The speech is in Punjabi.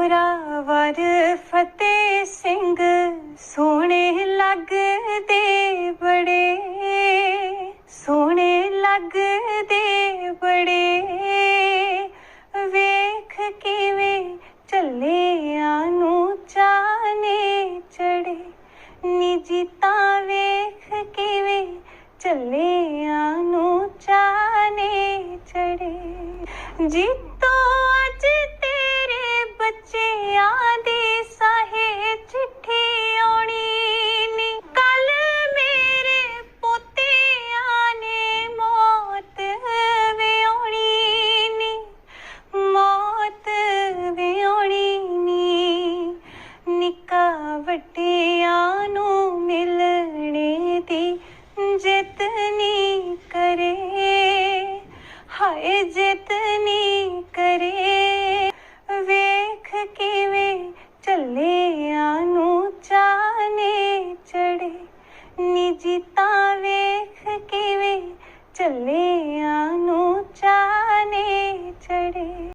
ਜ਼ੋਰਾਵਰ ਫਤਿਹ ਸਿੰਘ ਸੋਹਣੇ ਲੱਗਦੇ ਬੜੇ, ਸੋਹਣੇ ਲੱਗਦੇ ਬੜੇ। ਵੇਖ ਕਿਵੇਂ ਝੱਲਿਆਂ ਨੂੰ ਚਾਨੇ ਚੜੇ, ਨੀ ਜੀਤਾਂ ਵੇਖ ਕਿਵੇਂ ਝੱਲਿਆਂ ਨੂੰ ਚਾਨੇ ਚੜੇ। ਜੀਤੋ ਅੱਜ ਤੇਰੇ ਬੱਚਿਆਂ ਦੀ ਸਾਹੇ ਚਿੱਠੀ ਆਉਣੀ ਨੀ, ਕੱਲ ਮੇਰੇ ਪੋਤਿਆਂ ਨੇ ਮੌਤ ਵਿਆਉਣੀ ਨੀ, ਮੌਤ ਵਿਆਉਣੀ ਨੀ। ਨਿੱਕਾ ਵੱਡਿਆਂ ਨੂੰ ਮਿਲਣੇ ਦੀ ਜਿੱਤ ਨੀ ਕਰੇ, ਹਾਏ ਜਿੱਤ ਨੀ ਕਰੇ। ਵੇਖ ਕਿਵੇਂ ਝੱਲਿਆਂ ਨੂੰ ਚਾਨੇ ਚੜੇ, ਨੀ ਜੀਤਾਂ ਵੇਖ ਕਿਵੇਂ ਝੱਲਿਆਂ ਨੂੰ ਚਾਨੇ ਚੜੇ।